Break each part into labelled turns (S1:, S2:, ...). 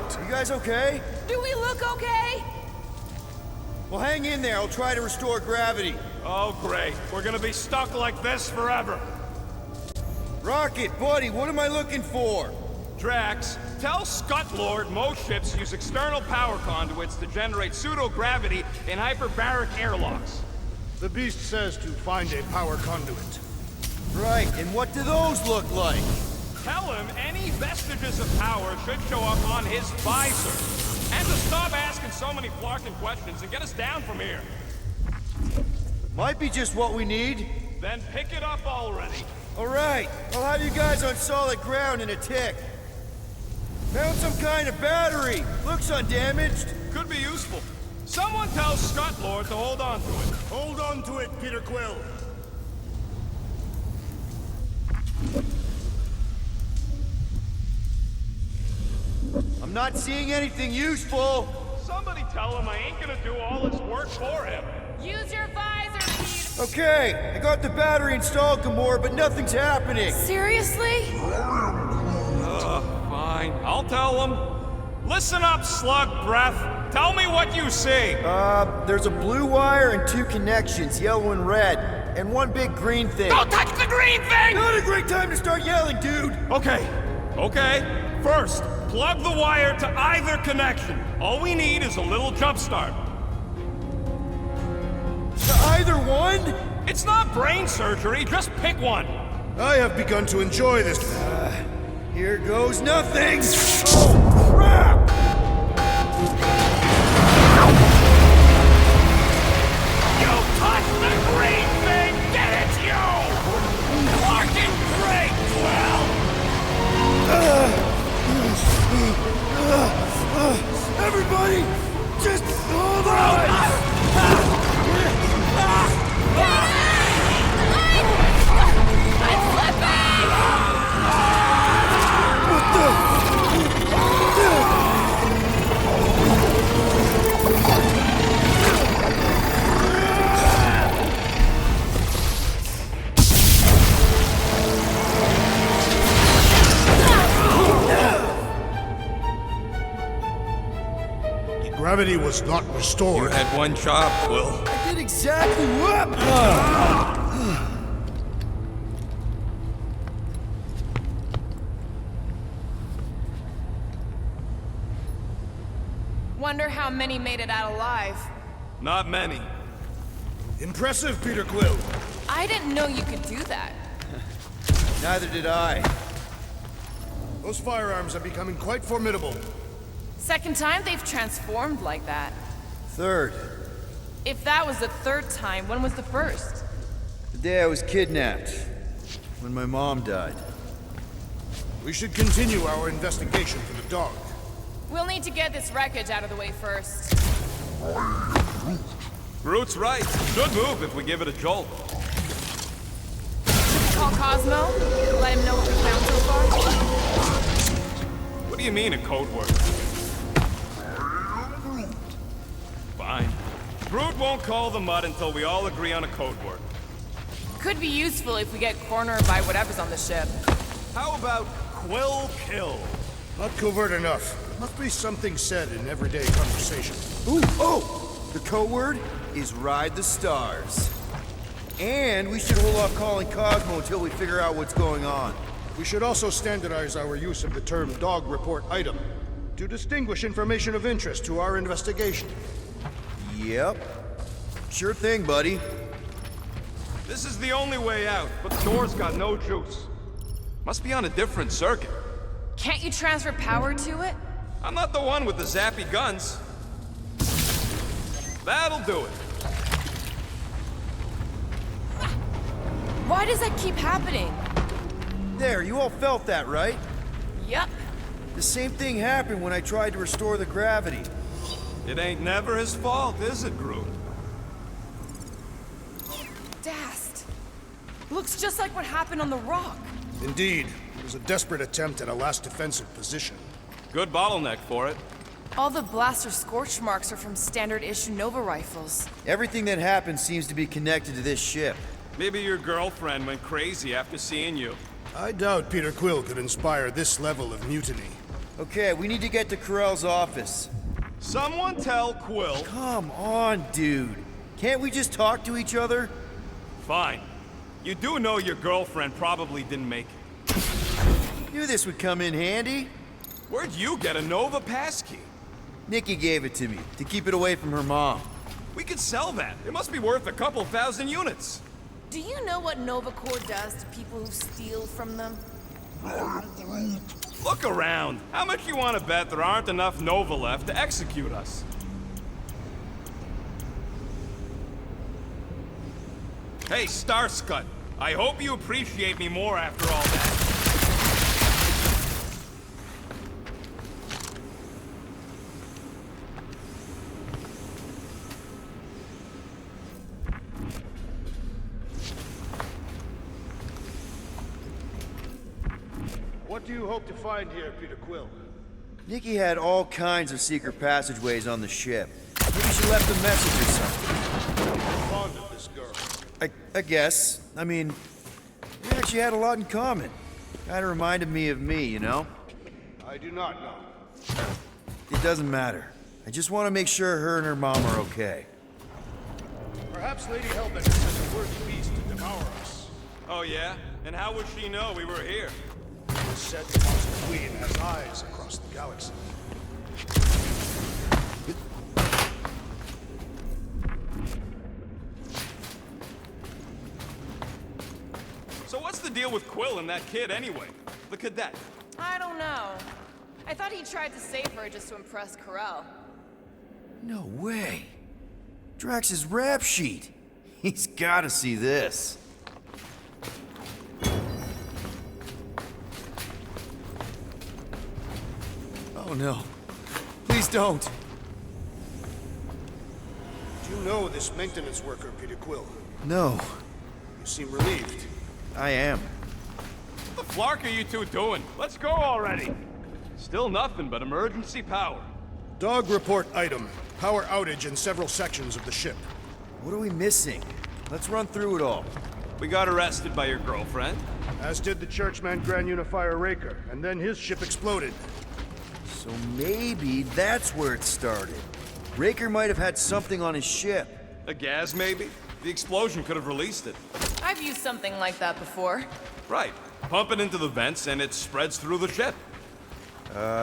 S1: conduit.
S2: You guys okay?
S3: Do we look okay?
S2: Well, hang in there. I'll try to restore gravity.
S4: Oh, great. We're gonna be stuck like this forever.
S2: Rocket, buddy, what am I looking for?
S4: Drax, tell Scutlord most ships use external power conduits to generate pseudo-gravity in hyperbaric airlocks.
S1: The beast says to find a power conduit.
S2: Right, and what do those look like?
S4: Tell him any vestiges of power should show up on his visor. And to stop asking so many flarkin' questions and get us down from here.
S2: Might be just what we need.
S4: Then pick it up already.
S2: All right, I'll have you guys on solid ground in a tick. Found some kind of battery. Looks undamaged.
S4: Could be useful. Someone tell Scutlord to hold on to it.
S1: Hold on to it, Peter Quill.
S2: I'm not seeing anything useful.
S4: Somebody tell him I ain't gonna do all his work for him.
S3: Use your visor, Pete.
S2: Okay, I got the battery installed, Gamora, but nothing's happening.
S3: Seriously?
S4: Fine. I'll tell him. Listen up, slug breath. Tell me what you see.
S2: There's a blue wire and two connections, yellow and red, and one big green thing.
S4: Don't touch the green thing!
S2: Not a great time to start yelling, dude!
S4: Okay. First, plug the wire to either connection. All we need is a little jump start.
S2: To either one?
S4: It's not brain surgery, just pick one.
S1: I have begun to enjoy this.
S2: Here goes nothing! Oh, crap!
S4: You touched the green thing! Get it, you! Fucking great, Quill!
S2: Everybody, just hold on!
S1: Gravity was not restored.
S4: You had one job, Quill.
S2: I did exactly what?
S3: Wonder how many made it out alive.
S4: Not many.
S1: Impressive, Peter Quill.
S3: I didn't know you could do that.
S2: Neither did I.
S1: Those firearms are becoming quite formidable.
S3: Second time they've transformed like that.
S2: Third,
S3: If that was the third time, when was the first?
S2: the day I was kidnapped. When my mom died.
S1: We should continue our investigation for the dog.
S3: We'll need to get this wreckage out of the way first.
S4: Groot's right. Should move if we give it a jolt.
S3: Call Cosmo? Let him know what we found so far?
S4: What do you mean, a code word? Fine. Groot won't call the mud until we all agree on a code word.
S3: Could be useful if we get cornered by whatever's on the ship.
S4: How about Quill Kill?
S1: Not covert enough. Must be something said in everyday conversation.
S2: Ooh, oh! The code word is Ride the Stars. And we should hold off calling Cosmo until we figure out what's going on.
S1: We should also standardize our use of the term dog report item to distinguish information of interest to our investigation.
S2: Yep. Sure thing, buddy.
S4: This is the only way out, but the door's got no juice. Must be on a different circuit.
S3: Can't you transfer power to it?
S4: I'm not the one with the zappy guns. That'll do it.
S3: Why does that keep happening?
S2: There, you all felt that, right?
S3: Yup.
S2: The same thing happened when I tried to restore the gravity.
S4: It ain't never his fault, is it, Groot?
S3: Dast. Looks just like what happened on the rock.
S1: Indeed, it was a desperate attempt at a last defensive position.
S4: Good bottleneck for it.
S3: All the blaster scorch marks are from standard issue Nova rifles.
S2: Everything that happened seems to be connected to this ship.
S4: Maybe your girlfriend went crazy after seeing you.
S1: I doubt Peter Quill could inspire this level of mutiny.
S2: Okay, we need to get to Carell's office.
S4: Someone tell Quill.
S2: Come on, dude. Can't we just talk to each other?
S4: Fine. You do know your girlfriend probably didn't make it.
S2: Knew this would come in handy.
S4: Where'd you get a Nova passkey?
S2: Nikki gave it to me, to keep it away from her mom.
S4: We could sell that. It must be worth a couple thousand units.
S3: Do you know what Nova Corps does to people who steal from them?
S4: Look around. How much you want to bet there aren't enough Nova left to execute us? Hey, Starscut. I hope you appreciate me more after all that.
S1: What do you hope to find here, Peter Quill?
S2: Nikki had all kinds of secret passageways on the ship. Maybe she left a message or something.
S1: I'm fond of this girl.
S2: I guess. I mean, we actually had a lot in common. Kinda reminded me of me, you know?
S1: I do not know.
S2: It doesn't matter. I just want to make sure her and her mom are okay.
S1: Perhaps Lady Hellbender sent a worthy beast to devour us.
S4: Oh, yeah? And how would she know we were here?
S1: It's said the monster queen has eyes across the galaxy.
S4: So what's the deal with Quill and that kid anyway? The cadet.
S3: I don't know. I thought he tried to save her just to impress Carell.
S2: No way. Drax's rap sheet. He's gotta see this. Oh no. Please don't.
S1: Do you know this maintenance worker, Peter Quill?
S2: No,
S1: You seem relieved.
S2: I am.
S4: What the flark are you two doing? Let's go already. Still nothing but emergency power.
S1: Dog report item. Power outage in several sections of the ship.
S2: What are we missing? Let's run through it all.
S4: We got arrested by your girlfriend.
S1: As did the Churchman Grand Unifier Raker, and then his ship exploded.
S2: So maybe that's where it started. Raker might have had something on his ship.
S4: A gas, maybe? The explosion could have released it.
S3: I've used something like that before.
S4: Right. Pump it into the vents and it spreads through the ship.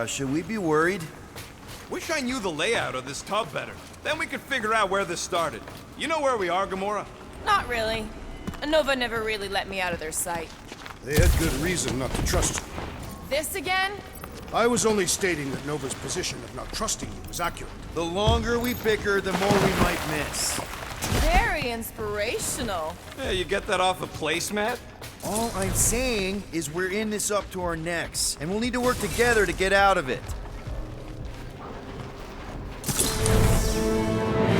S2: Should we be worried?
S4: Wish I knew the layout of this tub better. Then we could figure out where this started. You know where we are, Gamora?
S3: Not really. Nova never really let me out of their sight.
S1: They had good reason not to trust you.
S3: This again?
S1: I was only stating that Nova's position of not trusting you was accurate.
S2: The longer we bicker, the more we might miss.
S3: Very inspirational.
S4: Yeah, you get that off a placemat?
S2: All I'm saying is we're in this up to our necks, and we'll need to work together to get out of it.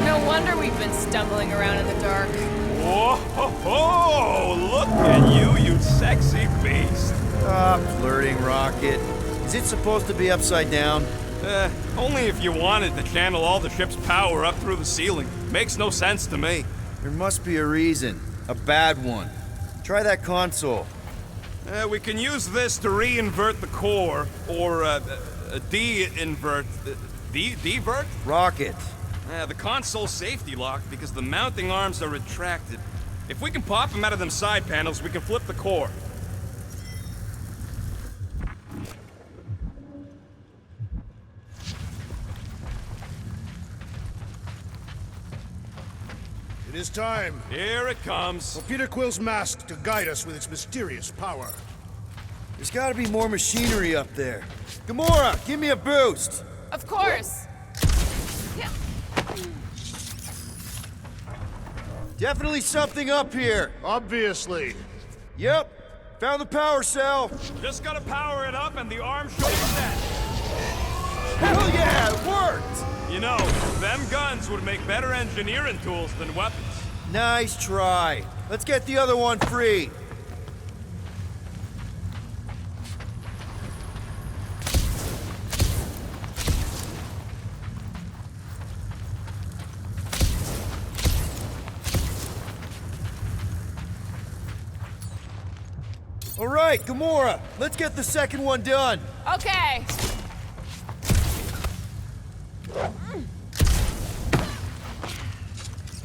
S3: No wonder we've been stumbling around in the dark.
S4: Whoa, ho, ho! Look at you, you sexy beast.
S2: Stop flirting, Rocket. Is it supposed to be upside down?
S4: Only if you wanted to channel all the ship's power up through the ceiling. Makes no sense to me.
S2: There must be a reason. A bad one. Try that console.
S4: We can use this to re-invert the core, or de-invert... Divert?
S2: Rocket.
S4: The console's safety locked because the mounting arms are retracted. If we can pop them out of them side panels, we can flip the core.
S1: It is time
S4: Here it comes.
S1: for Peter Quill's mask to guide us with its mysterious power.
S2: There's gotta be more machinery up there. Gamora, give me a boost!
S3: Of course. Yeah.
S2: Definitely something up here.
S1: Obviously.
S2: Yep, found the power cell.
S4: Just gotta power it up and the arm should be set.
S2: Hell yeah, it worked!
S4: You know, them guns would make better engineering tools than weapons.
S2: Nice try. Let's get the other one free. All right, Gamora, let's get the second one done.
S3: Okay.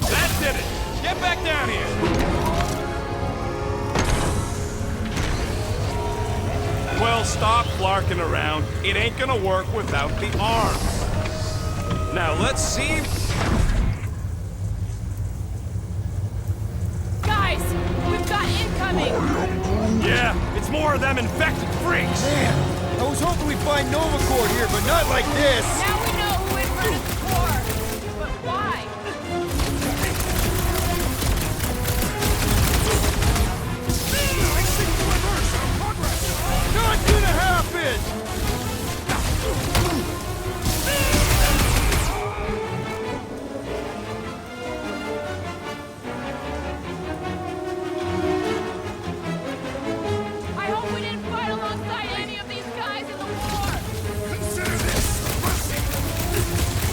S4: That did it! Get back down here! Well, stop flarking around. It ain't gonna work without the arms. Now, let's see...
S3: Guys, we've got incoming!
S4: Yeah, it's more of them infected freaks!
S2: Man, I was hoping we'd find Nova Corps here, but not like this.
S3: Now we know who inverted the core. But why?
S2: Not gonna happen!
S3: I hope we didn't fight alongside any of these guys in the war!
S1: Consider this mercy!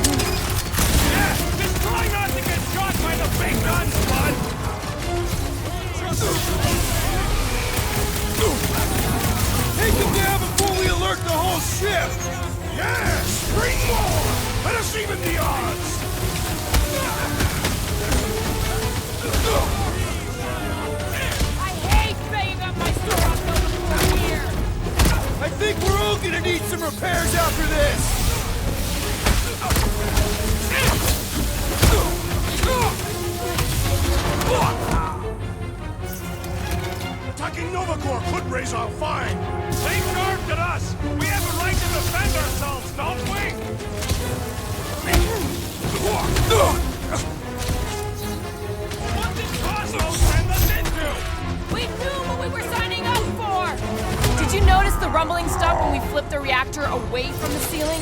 S4: Yeah, just try not to get shot by the big guns, bud!
S2: Take them down before we alert the whole ship!
S1: Yes! Bring more! Let us even the odds!
S3: I hate banging up my store on Nova here!
S2: I think we're all gonna need some repairs after this!
S1: Attacking Nova Corps could raise our fine!
S4: They charged at us! We have a right to defend ourselves, don't we? What did Cosmo send us into?
S3: We knew what we were signing up for! Did you notice the rumbling stopped when we flipped the reactor away from the ceiling?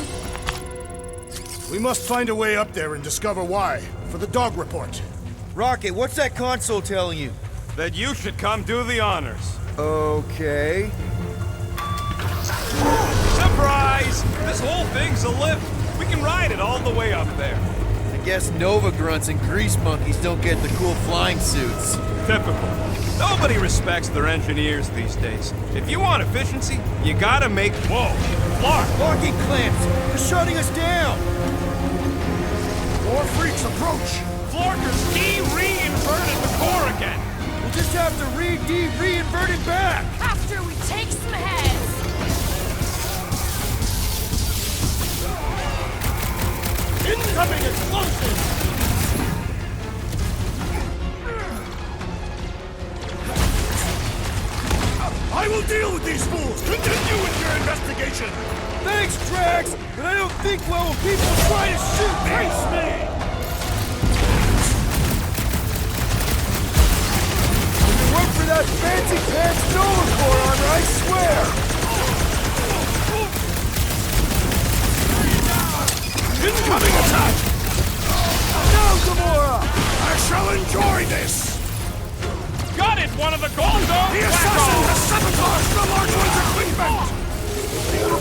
S1: We must find a way up there and discover why, for the dog report.
S2: Rocket, what's that console telling you?
S4: That you should come do the honors.
S2: Okay.
S4: Surprise! This whole thing's a lift. We can ride it all the way up there.
S2: I guess Nova grunts and grease monkeys don't get the cool flying suits.
S4: Typical. Nobody respects their engineers these days. If you want efficiency, you gotta make... Whoa! Clark!
S2: Locking clamps! They're shutting us down!
S1: More freaks approach!
S4: Florker's de-reinverted the core again!
S2: We'll just have to reinvert it back!
S3: After we take some heads!
S1: Incoming explosive! I will deal with these fools! Continue with your investigation!
S2: Thanks, Drax! But I don't think well when people try to shoot
S1: Face me!
S2: Work for that fancy pants Nova Corps armor, I swear!
S1: Incoming attack!
S2: No, Gamora!
S1: I shall enjoy this!
S4: Got it! One of the gold dog
S1: The assassin has sabotaged the large one's equipment!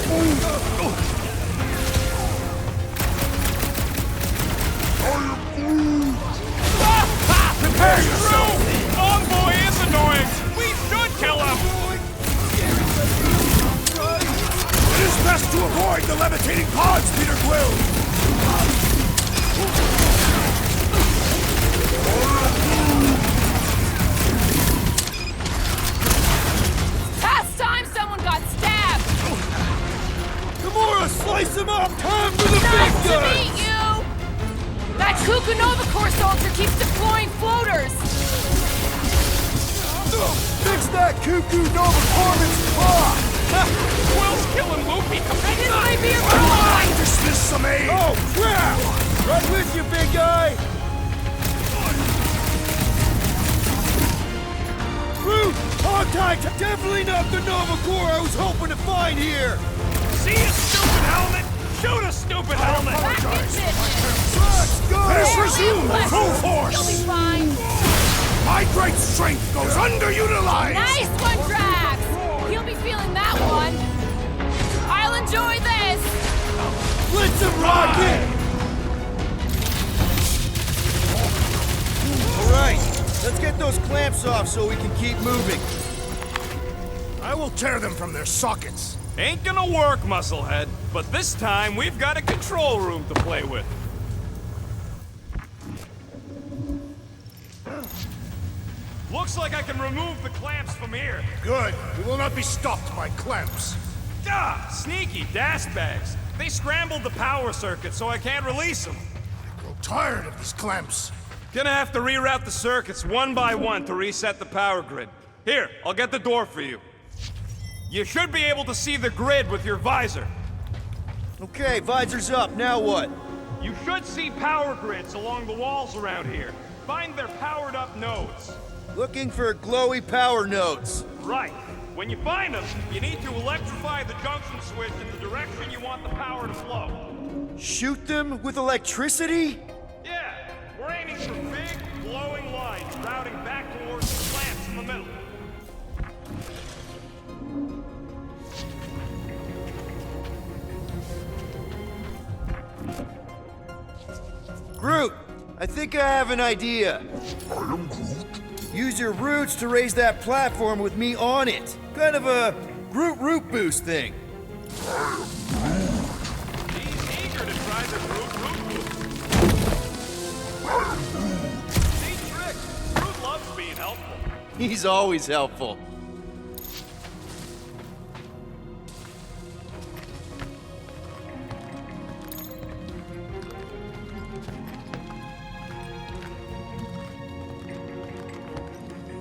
S4: Prepare yourself! Envoy is annoying! We should kill him!
S1: It is best to avoid the levitating pods, Peter Quill!
S3: Past time someone got stabbed!
S2: Gamora, slice him up! Time for the
S3: Nice
S2: big
S3: to
S2: guns!
S3: meet you! That Cuckoo Nova Corps soldier keeps deploying floaters!
S2: Fix that Cuckoo Nova Corps's paw!
S4: Quill's killing Loopy!
S3: This might be a
S1: I
S3: problem!
S1: dismiss some aid!
S2: Oh, crap! Right with you, big guy! Root! Contact! Definitely not the Nova Corps I was hoping to find here!
S4: See a stupid helmet? Shoot a stupid helmet!
S3: Back in business!
S2: Let's go!
S1: Let us
S3: There,
S1: resume
S3: Lance.
S1: full
S3: You'll
S1: force!
S3: be fine!
S1: My great strength goes underutilized!
S3: Nice one, Drax! He'll be feeling that one! I'll enjoy this!
S2: Blitz him, Rocket! Alright, let's get those clamps off so we can keep moving.
S1: I will tear them from their sockets.
S4: Ain't gonna work, musclehead. But this time, we've got a control room to play with. Looks like I can remove the clamps from here.
S1: Good. We will not be stopped by clamps.
S4: Ah, sneaky bags. They scrambled the power circuit, so I can't release them.
S1: I grow tired of these clamps.
S4: Gonna have to reroute the circuits one by one to reset the power grid. Here, I'll get the door for you. You should be able to see the grid with your visor.
S2: Okay, visor's up, now what?
S4: You should see power grids along the walls around here. Find their powered up nodes.
S2: Looking for glowy power nodes.
S4: Right. When you find them, you need to electrify the junction switch in the direction you want the power to flow.
S2: Shoot them with electricity?
S4: Yeah, we're aiming for big, glowing lines routing back towards the clamps in the middle.
S2: Groot, I think I have an idea. Use your roots to raise that platform with me on it. Kind of a Groot root boost thing.
S4: He's eager to try the Groot boost. Neat trick. Groot loves being helpful.
S2: He's always helpful.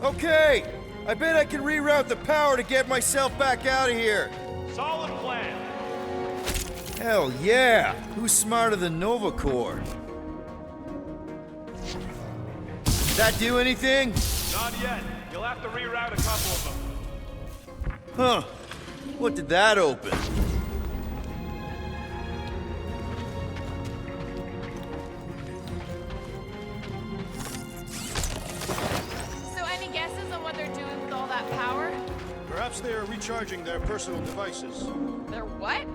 S2: Okay, I bet I can reroute the power to get myself back out of here.
S4: Solid plan.
S2: Hell yeah! Who's smarter than Nova Corps? Did that do anything?
S4: Not yet. You'll have to reroute a couple of them.
S2: Huh. What did that open?
S3: So any guesses on what they're doing with all that power?
S1: Perhaps they are recharging their personal devices.
S3: They're what?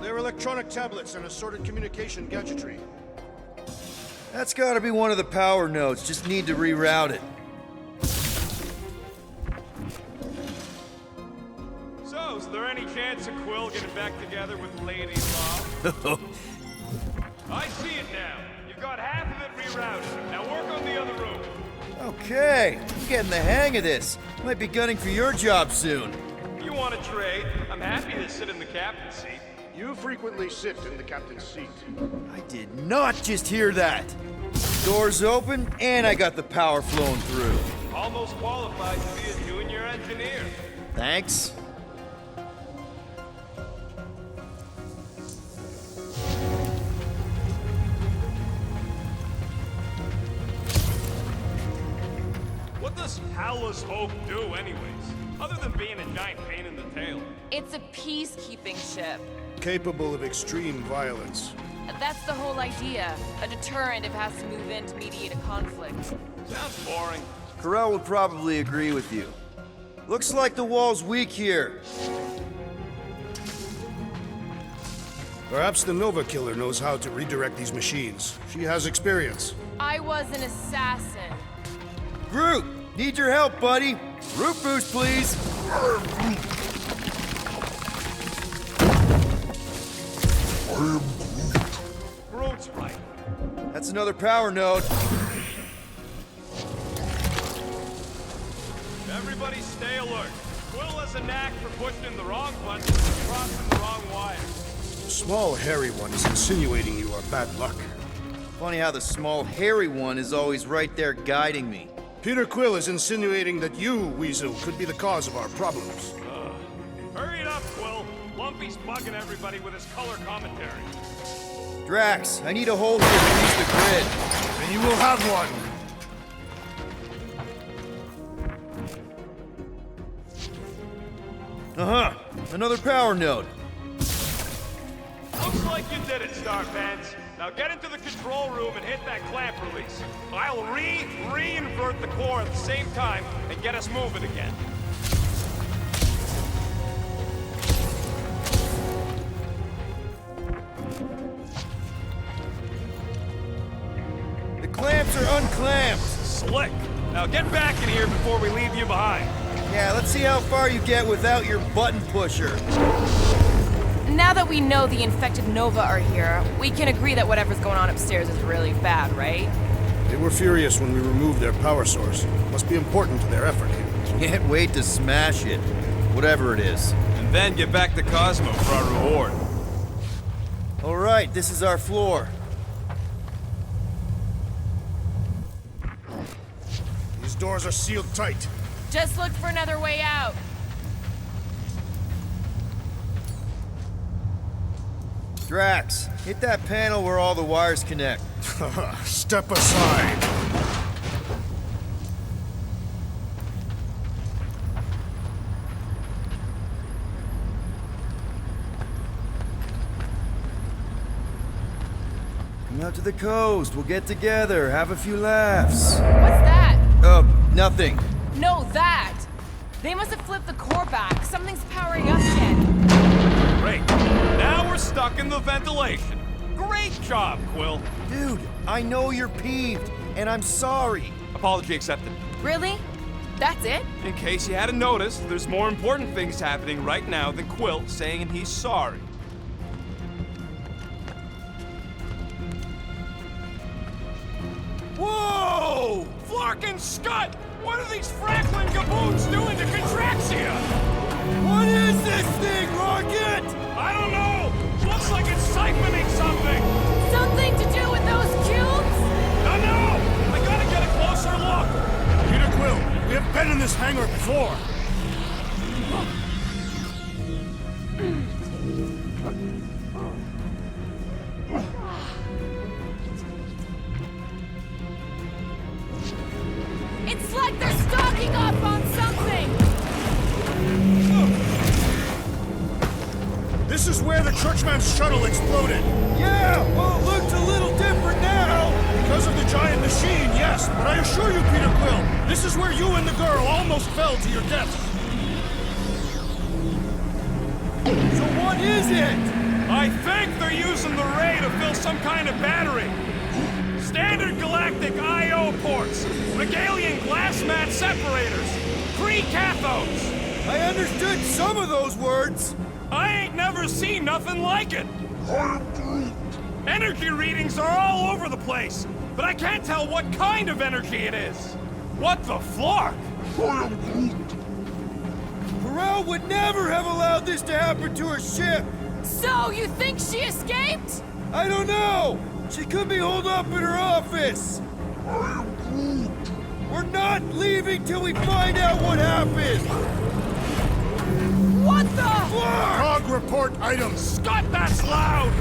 S1: Their electronic tablets and assorted communication gadgetry.
S2: That's gotta be one of the power nodes. Just need to reroute it.
S4: So, is there any chance of Quill getting back together with Lady Law? I see it now. You've got half of it rerouted. Now work on the other room.
S2: Okay, I'm getting the hang of this. Might be gunning for your job soon.
S4: You want to trade? I'm happy to sit in the captain's seat.
S1: You frequently sit in the captain's seat.
S2: I did not just hear that. Doors open, and I got the power flowing through.
S4: Almost qualified to be a junior engineer.
S2: Thanks.
S4: What does Howler's Hope do anyways? Other than being a giant pain in the tail.
S3: It's a peacekeeping ship.
S1: Capable of extreme violence.
S3: That's the whole idea. A deterrent if it has to move in to mediate a conflict.
S4: Sounds boring.
S2: Corell would probably agree with you. Looks like the wall's weak here.
S1: Perhaps the Nova Killer knows how to redirect these machines. She has experience.
S3: I was an assassin.
S2: Groot, need your help, buddy. Root boost, please.
S4: Groot's right.
S2: That's another power node.
S4: Everybody stay alert. Quill has a knack for pushing the wrong buttons and crossing the wrong wires.
S1: The small, hairy one is insinuating you are bad luck.
S2: Funny how the small, hairy one is always right there guiding me.
S1: Peter Quill is insinuating that you, Weasel, could be the cause of our problems.
S4: Hurry it up, Quill. Lumpy's bugging everybody with his color commentary.
S2: Drax, I need a hole here to reach the grid.
S1: And you will have one.
S2: Uh-huh. Another power node.
S4: Looks like you did it, Starpants. Now get into the control room and hit that clamp release. I'll re-invert the core at the same time and get us moving again.
S2: The clamps are unclamped.
S4: Slick. Now get back in here before we leave you behind.
S2: Yeah, let's see how far you get without your button pusher.
S3: Now that we know the infected Nova are here, we can agree that whatever's going on upstairs is really bad, right?
S1: They were furious when we removed their power source. Must be important to their effort here.
S2: Can't wait to smash it. Whatever it is.
S4: And then get back to Cosmo for our reward.
S2: Alright, this is our floor.
S1: These doors are sealed tight.
S3: Just look for another way out.
S2: Drax, hit that panel where all the wires connect.
S1: Step aside.
S2: Come out to the coast, we'll get together, have a few laughs.
S3: What's that?
S2: Nothing.
S3: No, that! They must have flipped the core back. Something's powering up again.
S4: Great. Now we're stuck in the ventilation. Great job, Quill.
S2: Dude, I know you're peeved, and I'm sorry.
S4: Apology accepted.
S3: Really? That's it?
S4: In case you hadn't noticed, there's more important things happening right now than Quill saying he's sorry. Whoa! Flark and Scud! What are these Franklin gaboons doing to Contraxia?
S2: What is this thing, Rocket?
S4: I don't know! Looks like it's siphoning something!
S3: Something to do with those cubes?
S4: I know! I gotta get a closer look!
S1: Peter Quill, we have been in this hangar before.
S3: It's like they're stocking up on something!
S1: This is where the Churchman's shuttle exploded.
S2: Yeah, well, it looks a little different now.
S1: Because of the giant machine, yes. But I assure you, Peter Quill, this is where you and the girl almost fell to your deaths.
S2: So what is it?
S4: I think they're using the ray to fill some kind of battery. Standard galactic I.O. ports, Regalian glass mat separators, pre-cathodes.
S2: I understood some of those words.
S4: I ain't never seen nothing like it. Energy readings are all over the place, but I can't tell what kind of energy it is. What the flark?
S2: Pharrell would never have allowed this to happen to her ship.
S3: So, you think she escaped?
S2: I don't know. She could be holed up in her office. We're not leaving till we find out what happened.
S3: What the?
S1: Dog report items.
S4: Scott, that's loud!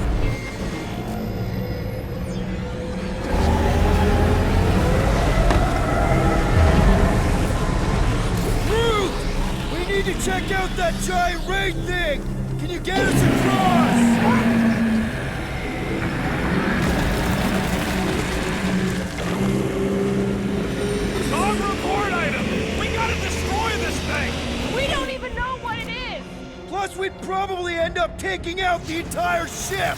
S2: Ruth! We need to check out that giant ray thing! Can you get us across?
S4: Dog report item! We gotta destroy this thing!
S3: We don't even know what it is!
S2: Plus, we'd probably end up taking out the entire ship!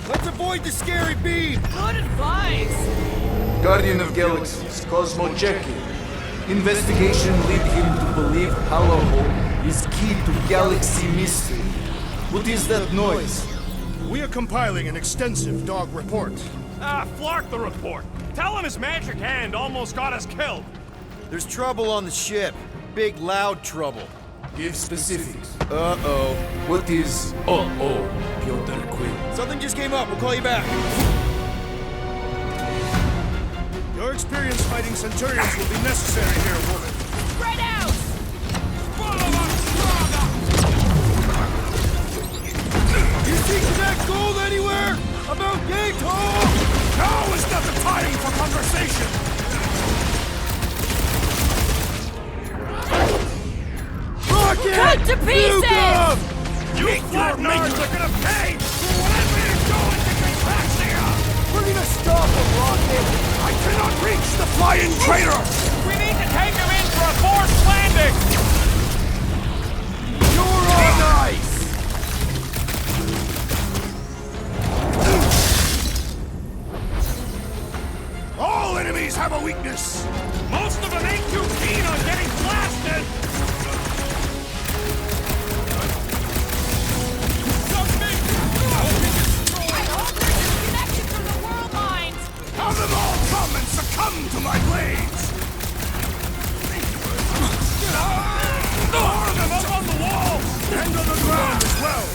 S2: Let's avoid the scary beam!
S3: Good advice!
S5: Guardian of Galaxies, Cosmo checking. Investigation lead him to believe Halaho is key to galaxy mystery. What is that noise?
S1: We are compiling an extensive dog report.
S4: Flark the report. Tell him his magic hand almost got us killed.
S2: There's trouble on the ship. Big, loud trouble.
S5: Give specifics.
S2: Uh-oh.
S5: What is uh-oh, Piotr Quill?
S2: Something just came up. We'll call you back.
S1: Your experience fighting Centurions will be necessary here, woman.
S3: Spread out!
S2: You see that gold anywhere? About gate home!
S1: Now is not the time for conversation!
S2: Rocket!
S3: Cut to pieces!
S4: You flatnards are gonna pay for whatever you're doing to Contraxia!
S2: We're gonna stop him, Rocket!
S1: I cannot reach the flying traitor!
S4: We need to take him in for a forced landing!
S2: You're on ice!
S1: All enemy this!
S4: Most of them ain't too keen on getting blasted!
S3: I hope they're disconnected from the world lines!
S1: Have them all come and succumb to my blades!
S4: Arm them up on the wall!
S1: And on the ground as well!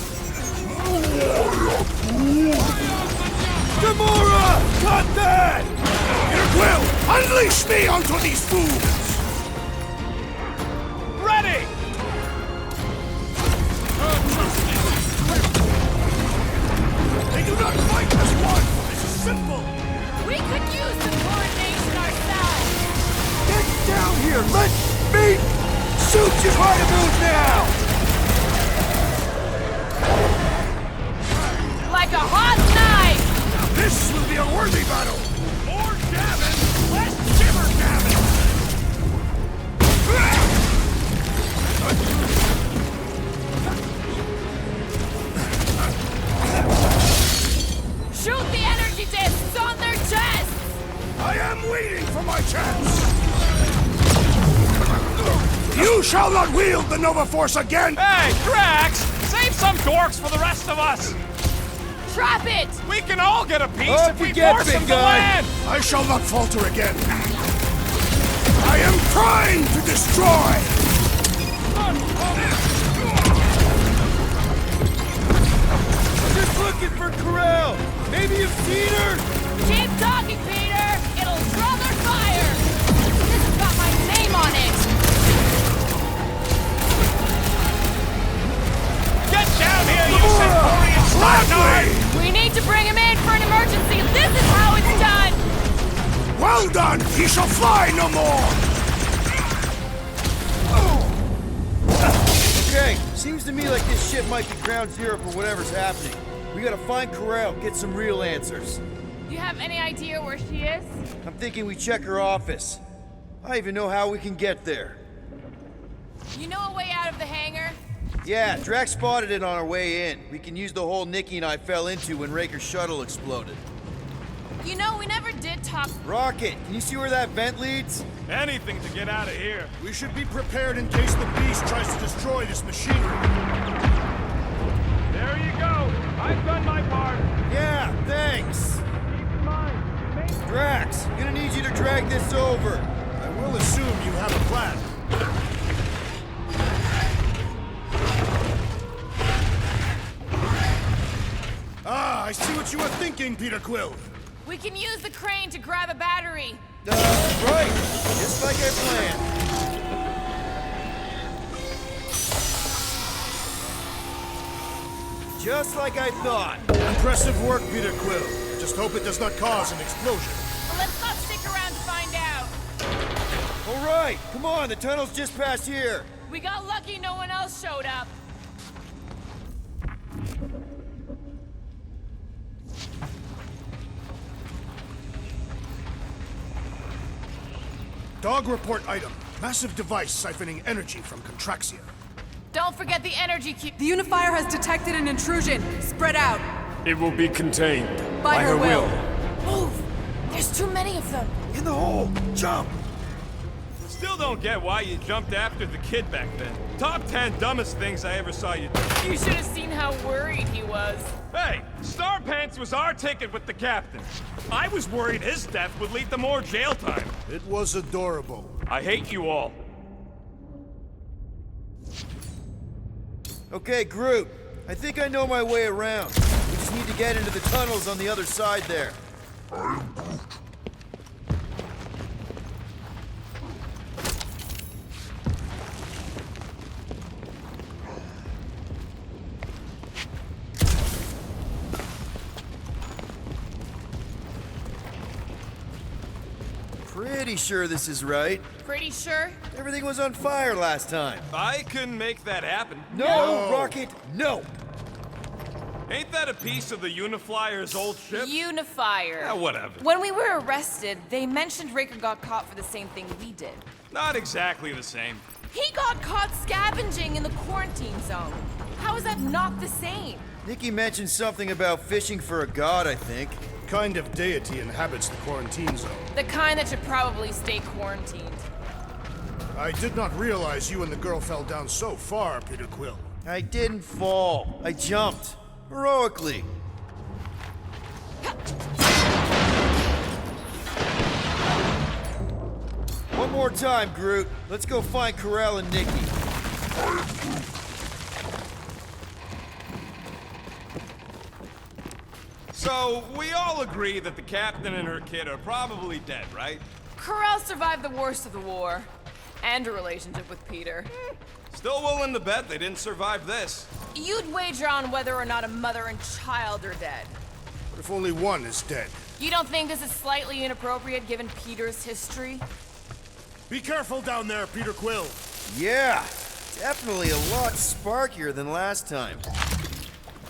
S2: Gamora! Cut that!
S1: Here, Quill! Unleash me onto these fools!
S4: Ready!
S1: They do not fight as one! This is simple!
S3: We could use the coordination ourselves!
S2: Get down here! Let me shoot you by the move now!
S3: Like a hot knife!
S1: This will be a worthy battle!
S4: More jabbing, less jibber jabbing!
S3: Shoot the energy discs on their chests!
S1: I am waiting for my chance! You shall not wield the Nova Force again!
S4: Hey, Drax! Save some dorks for the rest of us!
S3: Trap it!
S4: We can all get a piece
S2: Up
S4: if
S2: you
S4: we
S2: get,
S4: force
S2: big
S4: them to
S2: guy.
S4: land!
S1: I shall not falter again! I am trying to destroy!
S2: Just looking for Corel! Maybe you've seen her?
S3: Keep talking, Peter! It'll draw their fire! This has got my name on it!
S4: Get down here, you Centaurian slapnard!
S3: We need to bring him in for an emergency! This is how it's done!
S1: Well done! He shall fly no more!
S2: Okay, seems to me like this ship might be ground zero for whatever's happening. We gotta find Corel, get some real answers.
S3: You have any idea where she is?
S2: I'm thinking we check her office. I even know how we can get there.
S3: You know a way out of the hangar?
S2: Yeah, Drax spotted it on our way in. We can use the hole Nikki and I fell into when Raker's shuttle exploded.
S3: You know, we never did talk.
S2: Rocket, can you see where that vent leads?
S4: Anything to get out of here.
S1: We should be prepared in case the beast tries to destroy this machinery.
S4: There you go. I've done my part.
S2: Yeah, thanks.
S4: Keep in mind,
S2: Drax, gonna need you to drag this over.
S1: I will assume you have a plan. Ah, I see what you were thinking, Peter Quill.
S3: We can use the crane to grab a battery.
S2: Right, just like I planned. Just like I thought.
S1: Impressive work, Peter Quill. Just hope it does not cause an explosion.
S3: Well, let's not stick around to find out.
S2: All right, come on, the tunnel's just past here.
S3: We got lucky no one else showed up.
S1: Dog report item. Massive device siphoning energy from Contraxia.
S3: Don't forget the energy cube.
S6: The Unifier has detected an intrusion. Spread out.
S7: It will be contained.
S6: By her will.
S3: Move! There's too many of them.
S2: In the hole, jump!
S4: Still don't get why you jumped after the kid back then. Top 10 dumbest things I ever saw you do.
S3: You should have seen how worried he was.
S4: Hey, Star Pants was our ticket with the captain. I was worried his death would lead to more jail time.
S1: It was adorable.
S4: I hate you all.
S2: Okay, Groot. I think I know my way around. We just need to get into the tunnels on the other side there. Pretty sure this is right.
S3: Pretty sure?
S2: Everything was on fire last time.
S4: I couldn't make that happen.
S2: No, Rocket, no!
S4: Ain't that a piece of the Uniflyer's old ship?
S3: Unifier.
S4: Yeah, whatever.
S3: When we were arrested, they mentioned Raker got caught for the same thing we did.
S4: Not exactly the same.
S3: He got caught scavenging in the quarantine zone. How is that not the same?
S2: Nikki mentioned something about fishing for a god, I think.
S1: kind of deity inhabits the quarantine zone?
S3: The kind that should probably stay quarantined.
S1: I did not realize you and the girl fell down so far, Peter Quill.
S2: I didn't fall. I jumped. Heroically. One more time, Groot. Let's go find Corell and Nikki.
S4: So, we all agree that the captain and her kid are probably dead, right?
S3: Corell survived the worst of the war. And a relationship with Peter.
S4: Still willing to bet they didn't survive this.
S3: You'd wager on whether or not a mother and child are dead.
S1: What if only one is dead?
S3: You don't think this is slightly inappropriate given Peter's history?
S1: Be careful down there, Peter Quill.
S2: Yeah, definitely a lot sparkier than last time.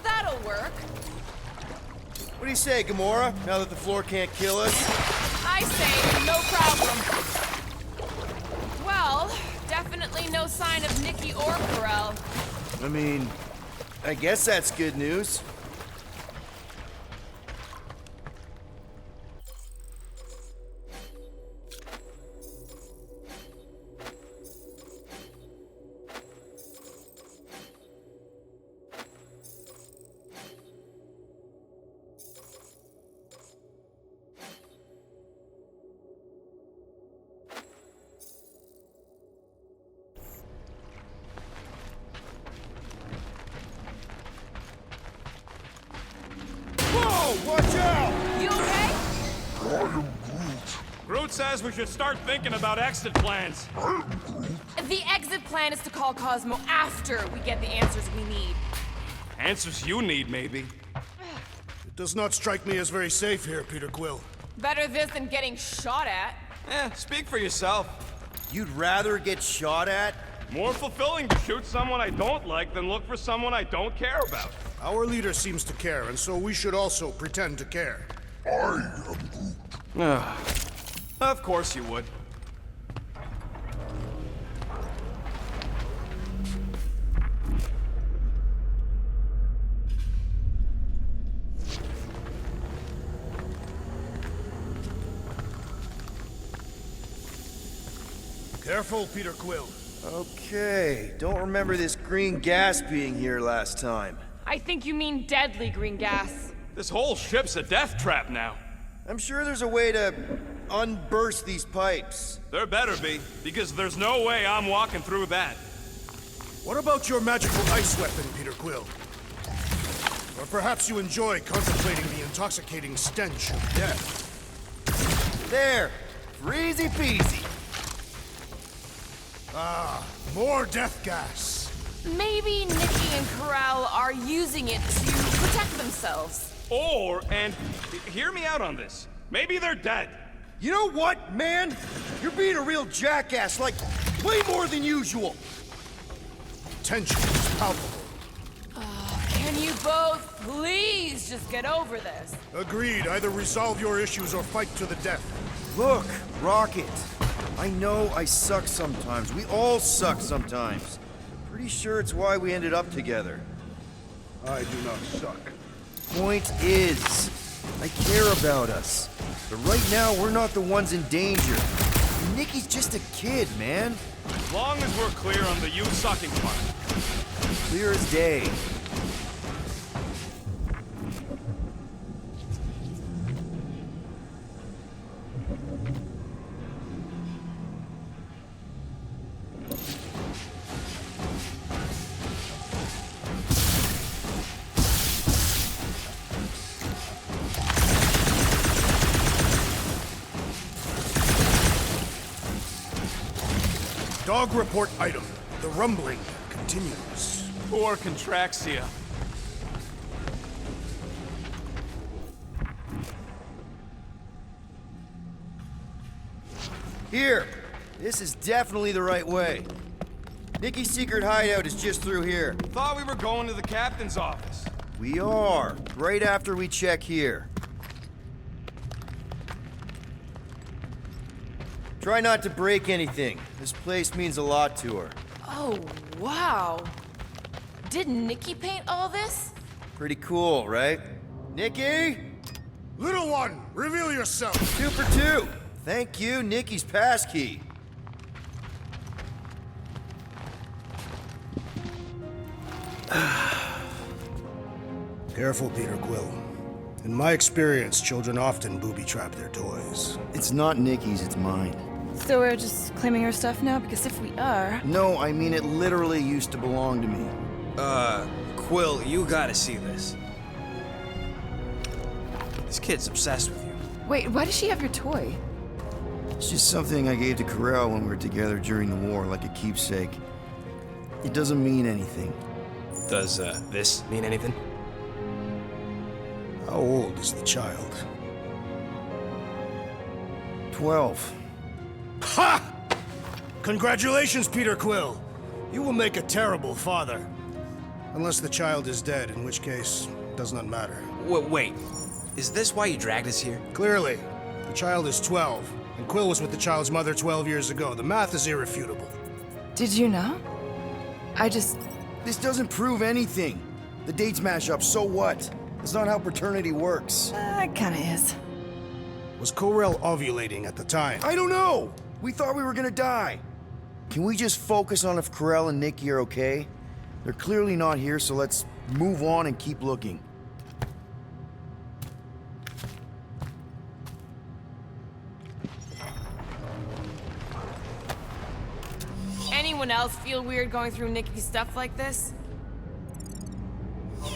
S3: That'll work.
S2: What do you say, Gamora, now that the floor can't kill us?
S3: I say, no problem. Well, definitely no sign of Nikki or Corell.
S2: I mean, I guess that's good news. Whoa, watch out!
S3: You okay?
S4: Groot says we should start thinking about exit plans.
S3: The exit plan is to call Cosmo after we get the answers we need.
S4: Answers you need, maybe.
S1: It does not strike me as very safe here, Peter Quill.
S3: Better this than getting shot at.
S4: Speak for yourself.
S2: You'd rather get shot at?
S4: More fulfilling to shoot someone I don't like than look for someone I don't care about.
S1: Our leader seems to care, and so we should also pretend to care.
S4: Of course you would.
S1: Careful, Peter Quill.
S2: Okay, don't remember this green gas being here last time.
S3: I think you mean deadly green gas.
S4: This whole ship's a death trap now.
S2: I'm sure there's a way to unburst these pipes.
S4: There better be, because there's no way I'm walking through that.
S1: What about your magical ice weapon, Peter Quill? Or perhaps you enjoy contemplating the intoxicating stench of death.
S2: There, for easy peasy.
S1: Ah, more death gas.
S3: Maybe Nikki and Corell are using it to protect themselves.
S4: And hear me out on this. Maybe they're dead.
S2: You know what, man? You're being a real jackass, like, way more than usual.
S1: Tension is palpable.
S3: Can you both please just get over this?
S1: Agreed. Either resolve your issues or fight to the death.
S2: Look, Rocket. I know I suck sometimes. We all suck sometimes. Pretty sure it's why we ended up together.
S1: I do not suck.
S2: Point is, I care about us. But right now, we're not the ones in danger. Nikki's just a kid, man.
S4: As long as we're clear on the you sucking part.
S2: Clear as day.
S1: Dog report item. The rumbling continues.
S4: Poor Contraxia.
S2: Here. This is definitely the right way. Nikki's secret hideout is just through here.
S4: Thought we were going to the captain's office.
S2: We are. Right after we check here. Try not to break anything. This place means a lot to her.
S3: Oh, wow. Did Nikki paint all this?
S2: Pretty cool, right? Nikki?
S1: Little one, reveal yourself.
S2: 2 for 2. Thank you, Nikki's passkey.
S1: Careful, Peter Quill. In my experience, children often booby-trap their toys.
S2: It's not Nikki's, it's mine.
S8: So we're just claiming her stuff now? Because if we are...
S2: No, I mean it literally used to belong to me.
S9: Quill, you gotta see this. This kid's obsessed with you.
S8: Wait, why does she have your toy?
S2: It's just something I gave to Corel when we were together during the war, like a keepsake. It doesn't mean anything.
S9: Does, this mean anything?
S1: How old is the child?
S2: 12.
S1: Ha! Congratulations, Peter Quill. You will make a terrible father. Unless the child is dead, in which case, it does not matter.
S9: Wait, is this why you dragged us here?
S1: Clearly, the child is 12, and Quill was with the child's mother 12 years ago. The math is irrefutable.
S8: Did you know?
S2: This doesn't prove anything. The dates match up, so what? That's not how paternity works.
S8: It kinda is.
S1: Was Corel ovulating at the time?
S2: I don't know! We thought we were gonna die. Can we just focus on if Corel and Nikki are okay? They're clearly not here, so let's move on and keep looking.
S3: Anyone else feel weird going through Nikki's stuff like this?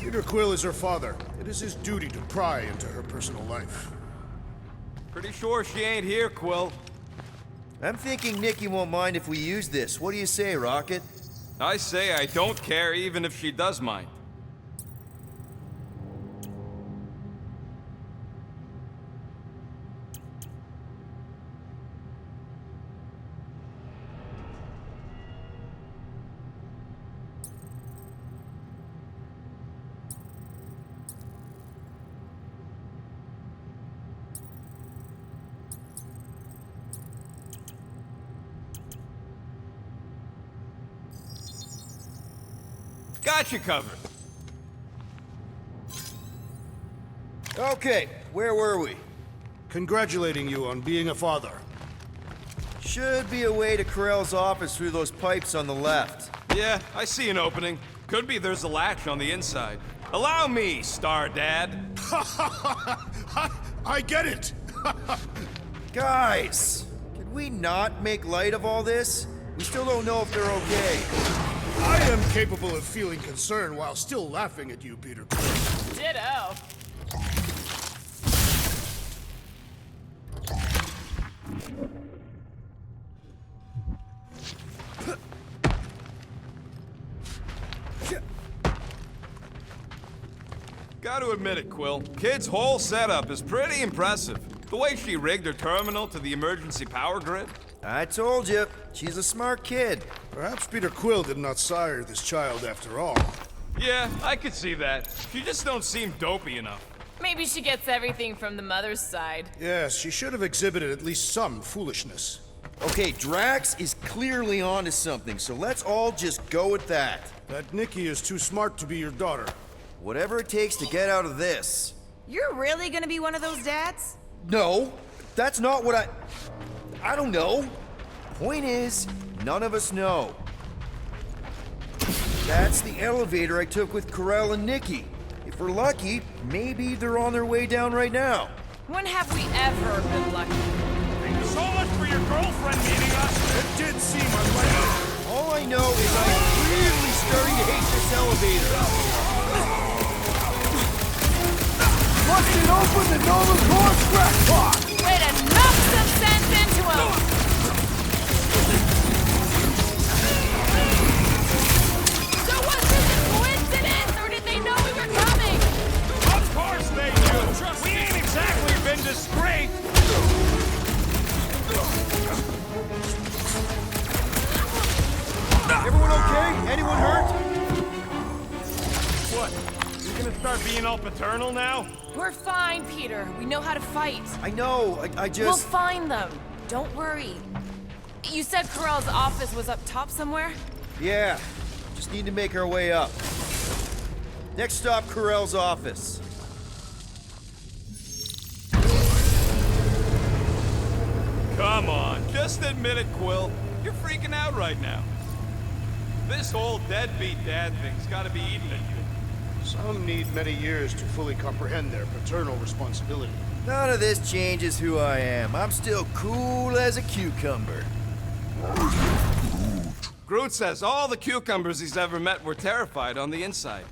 S1: Peter Quill is her father. It is his duty to pry into her personal life.
S4: Pretty sure she ain't here, Quill.
S2: I'm thinking Nikki won't mind if we use this. What do you say, Rocket?
S4: I say I don't care even if she does mind. Got you covered.
S2: Okay, where were we?
S1: Congratulating you on being a father.
S2: Should be a way to Corel's office through those pipes on the left.
S4: Yeah, I see an opening. Could be there's a latch on the inside. Allow me, Star Dad.
S1: I get it!
S2: Guys, can we not make light of all this? We still don't know if they're okay.
S1: I am capable of feeling concern while still laughing at you, Peter Quill.
S3: Ditto.
S4: Gotta admit it, Quill. Kid's whole setup is pretty impressive. The way she rigged her terminal to the emergency power grid.
S2: I told you, she's a smart kid.
S1: Perhaps Peter Quill did not sire this child after all.
S4: Yeah, I could see that. She just don't seem dopey enough.
S3: Maybe she gets everything from the mother's side.
S1: Yes, she should have exhibited at least some foolishness.
S2: Okay, Drax is clearly onto something, so let's all just go with that.
S1: That Nikki is too smart to be your daughter.
S2: Whatever it takes to get out of this.
S8: You're really gonna be one of those dads?
S2: No, that's not what I don't know. Point is, none of us know. That's the elevator I took with Corel and Nikki. If we're lucky, maybe they're on their way down right now.
S3: When have we ever been lucky?
S4: So much for your girlfriend meeting us.
S1: It did seem unlikely.
S2: All I know is I'm really starting to hate this elevator.
S5: Bust it open and all the doors crackpot!
S3: Way to knock some sense into him! So was this a coincidence, or did they know we were coming?
S4: Of course they do. We ain't exactly been discreet.
S2: Everyone okay? Anyone hurt?
S4: What? You gonna start being all paternal now?
S3: We're fine, Peter. We know how to fight.
S2: I know, I
S3: We'll
S2: just...
S3: find them. Don't worry. You said Corel's office was up top somewhere?
S2: Yeah, just need to make our way up. Next stop, Corel's office.
S4: Come on, just admit it, Quill. You're freaking out right now. This whole deadbeat dad thing's gotta be eating at you.
S1: Some need many years to fully comprehend their paternal responsibility.
S2: None of this changes who I am. I'm still cool as a cucumber.
S4: Groot says all the cucumbers he's ever met were terrified on the inside.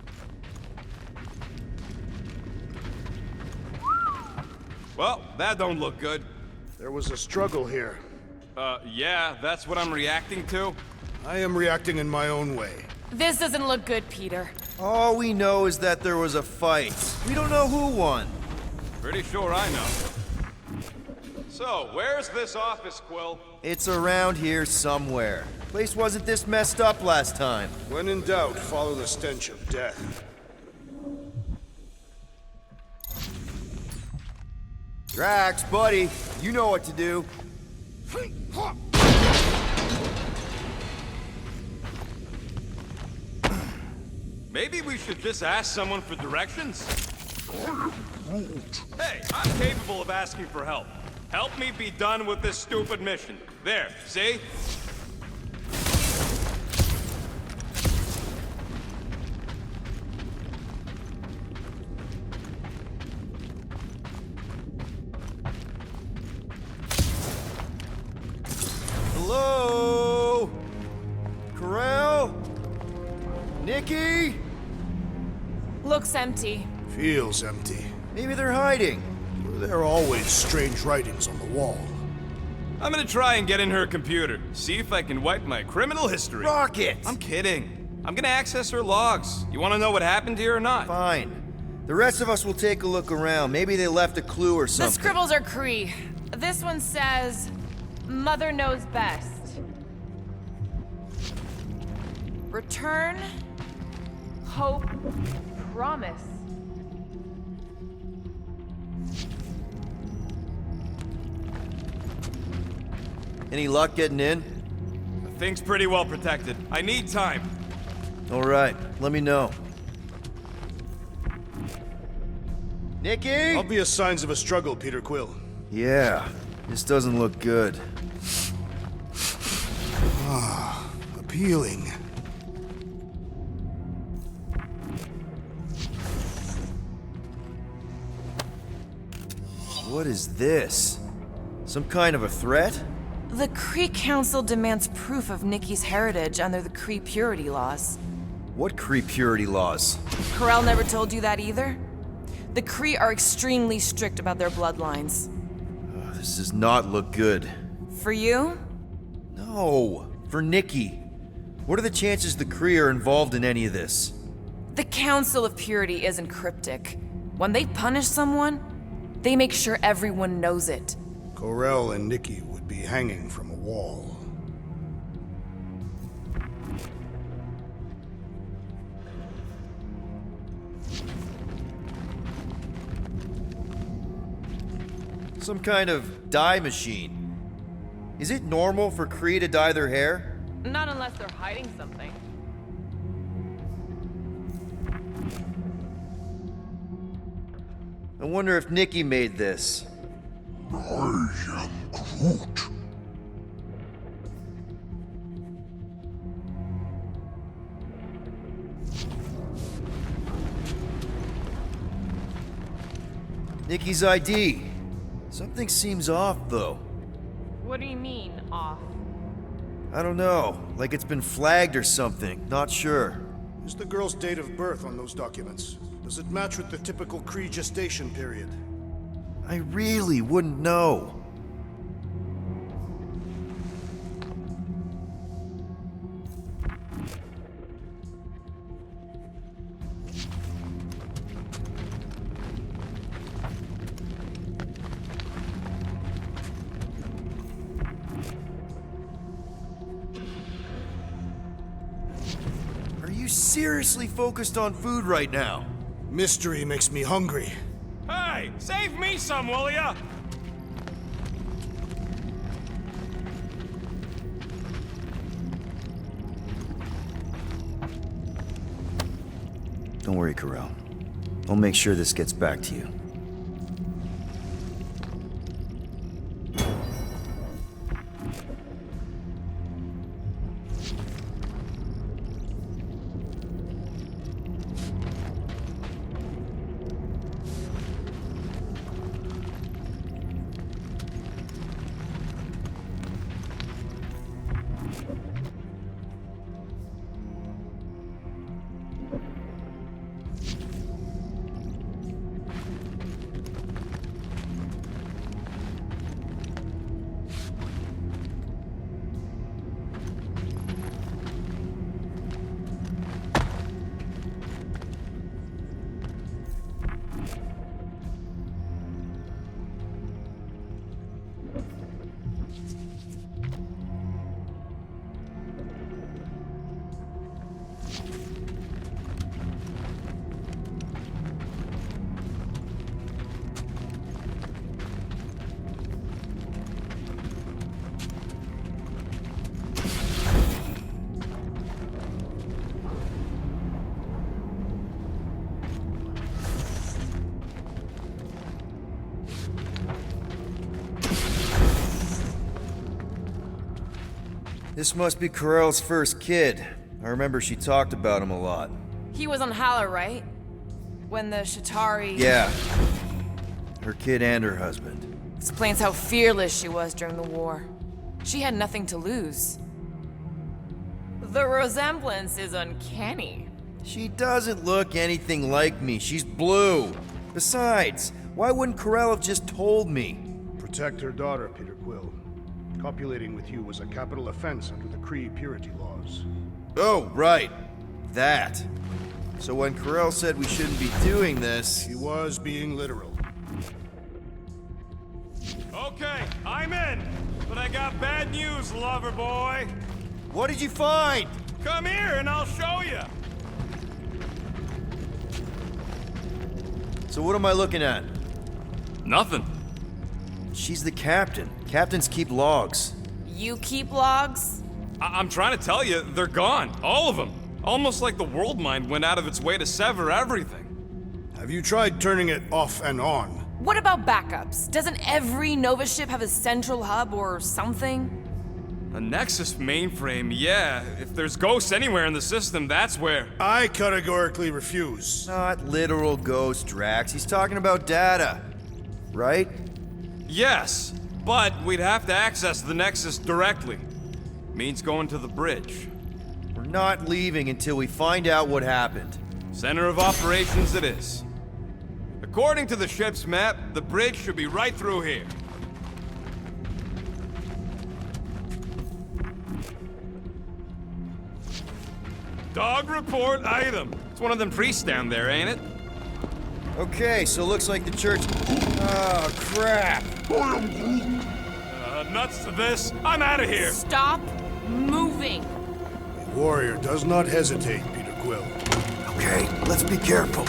S4: Well, that don't look good.
S1: There was a struggle here.
S4: Yeah, that's what I'm reacting to.
S1: I am reacting in my own way.
S3: This doesn't look good, Peter.
S2: All we know is that there was a fight. We don't know who won.
S4: Pretty sure I know. So, where's this office, Quill?
S2: It's around here somewhere. Place wasn't this messed up last time.
S1: When in doubt, follow the stench of death.
S2: Drax, buddy, you know what to do.
S4: Maybe we should just ask someone for directions? Hey, I'm capable of asking for help. Help me be done with this stupid mission. There, see?
S2: Hello? Corral? Nikki?
S3: Looks empty.
S1: Feels empty.
S2: Maybe they're hiding.
S1: There are always strange writings on the wall.
S4: I'm gonna try and get in her computer. See if I can wipe my criminal history.
S2: Rocket!
S4: I'm kidding. I'm gonna access her logs. You wanna know what happened here or not?
S2: Fine. The rest of us will take a look around. Maybe they left a clue or
S3: The
S2: something.
S3: scribbles are Kree. This one says, Mother knows best. Return, hope, promise.
S2: Any luck getting in?
S4: The thing's pretty well protected. I need time.
S2: All right, let me know. Nikki?
S1: Obvious signs of a struggle, Peter Quill.
S2: Yeah, this doesn't look good.
S1: Appealing.
S2: What is this? Some kind of a threat?
S8: The Kree Council demands proof of Nikki's heritage under the Kree purity laws.
S2: What Kree purity laws?
S8: Corell never told you that either? The Kree are extremely strict about their bloodlines.
S2: This does not look good.
S8: For you?
S2: No, for Nikki. What are the chances the Kree are involved in any of this?
S8: The Council of Purity isn't cryptic. When they punish someone, they make sure everyone knows it.
S1: Corell and Nikki would be hanging from a wall.
S2: Some kind of dye machine. Is it normal for Kree to dye their hair?
S3: Not unless they're hiding something.
S2: I wonder if Nikki made this.
S10: I am Groot.
S2: Nikki's ID. Something seems off, though.
S3: What do you mean, off?
S2: I don't know. Like it's been flagged or something. Not sure.
S1: Is the girl's date of birth on those documents? Does it match with the typical Kree gestation period?
S2: I really wouldn't know. Are you seriously focused on food right now?
S1: Mystery makes me hungry.
S4: Hey, save me some, will ya?
S2: Don't worry, Corell. I'll make sure this gets back to you. This must be Corell's first kid. I remember she talked about him a lot.
S8: He was on Hala, right? When the Shatari...
S2: Yeah. Her kid and her husband.
S8: Explains how fearless she was during the war. She had nothing to lose. The resemblance is uncanny.
S2: She doesn't look anything like me. She's blue. Besides, why wouldn't Corell have just told me?
S1: Protect her daughter, Peter Quill. Copulating with you was a capital offense under the Kree purity laws.
S2: Oh, right. That. So when Corell said we shouldn't be doing this...
S1: He was being literal.
S4: Okay, I'm in. But I got bad news, lover boy.
S2: What did you find?
S4: Come here and I'll show you.
S2: So what am I looking at?
S7: Nothing.
S2: She's the captain. Captains keep logs.
S8: You keep logs?
S7: I'm trying to tell you, they're gone. All of them. Almost like the world mind went out of its way to sever everything.
S1: Have you tried turning it off and on?
S8: What about backups? Doesn't every Nova ship have a central hub or something?
S7: A Nexus mainframe, yeah. If there's ghosts anywhere in the system, that's where.
S1: I categorically refuse.
S2: Not literal ghost, Drax. He's talking about data. Right?
S7: Yes, but we'd have to access the Nexus directly. Means going to the bridge.
S2: We're not leaving until we find out what happened.
S7: Center of operations it is. According to the ship's map, the bridge should be right through here. Dog report item. It's one of them priests down there, ain't it?
S2: Okay, so looks like the church... Oh, crap.
S7: Nuts to this. I'm out of here.
S3: Stop moving.
S1: A warrior does not hesitate, Peter Quill.
S2: Okay, let's be careful.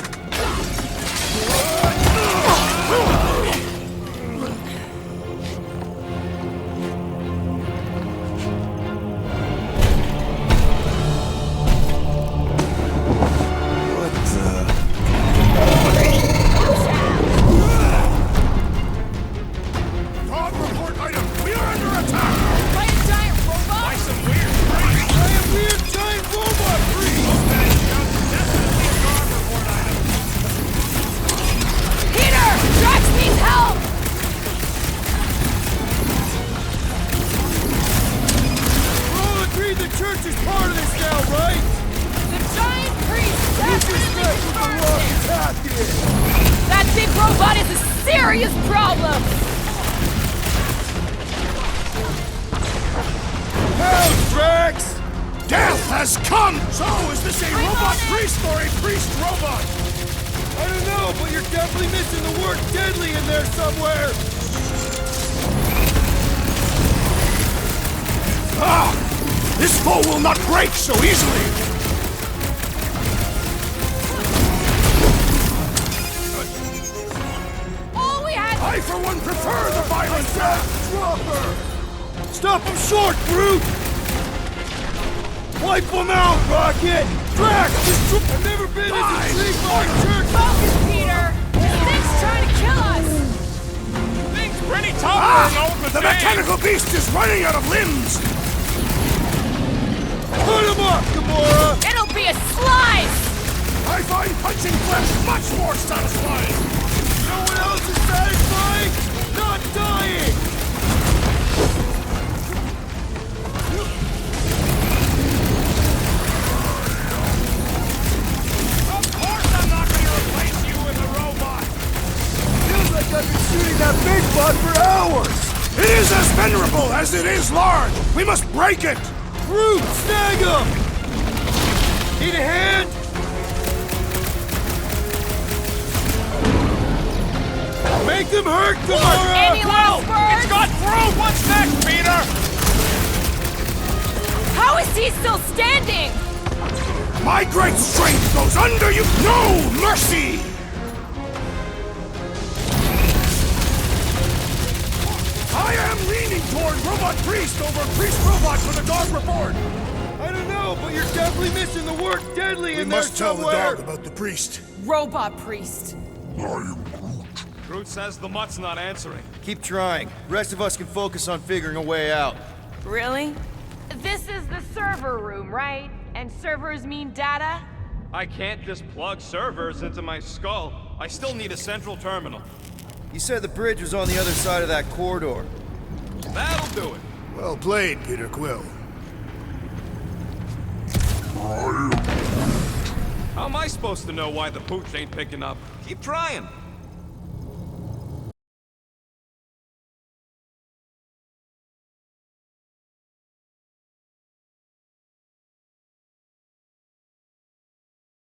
S1: Dog report item! We are under attack!
S3: By a giant robot?
S7: By some weird
S2: By a weird giant robot freak!
S3: Peter! Drax needs help!
S2: We're all agreed the church is part of this now, right?
S3: The giant priest definitely confirmed it!
S2: Attack it!
S3: That big robot is a serious problem!
S2: Help, Drax!
S1: Death has come! So, is this a robot priest or a priest robot?
S2: I don't know, but you're definitely missing the word deadly in there somewhere!
S1: Ah! This foe will not break so easily!
S3: All we had
S1: I, for one, prefer the violent death!
S2: Drop her! Stop him short, Groot! Wipe him out, Rocket! Drax, I've never been as intrigued by a church!
S3: focus, Peter! This thing's trying to kill us!
S7: Thing's pretty tough all
S1: The mechanical beast is running out of limbs!
S2: Put him up, Gamora!
S3: It'll be a slice!
S1: I find punching flesh much more satisfying!
S2: You know what else is satisfying? Not dying!
S4: Of course I'm not going to replace you with a robot.
S2: Feels like I've been shooting that big bug for hours!
S1: It is as venerable as it is large! We must break it!
S2: Groot, snag him! Need a hand? Make them hurt, Gamora!
S3: Any last words?
S4: It's got through. What's next, Peter?
S3: How is he still standing?
S1: My great strength goes under you! No mercy! I am leaning toward Robot Priest over Priest Robot for the dog report!
S2: I don't know, but you're definitely missing the word deadly
S1: We
S2: in there
S1: must tell the
S2: somewhere!
S1: dog about the priest.
S3: Robot priest.
S7: Groot says the mutt's not answering.
S2: Keep trying. The rest of us can focus on figuring a way out.
S8: Really? This is the server room, right? And servers mean data?
S7: I can't just plug servers into my skull. I still need a central terminal.
S2: You said the bridge was on the other side of that corridor.
S7: That'll do it.
S1: Well played, Peter Quill.
S7: How am I supposed to know why the pooch ain't picking up? Keep trying.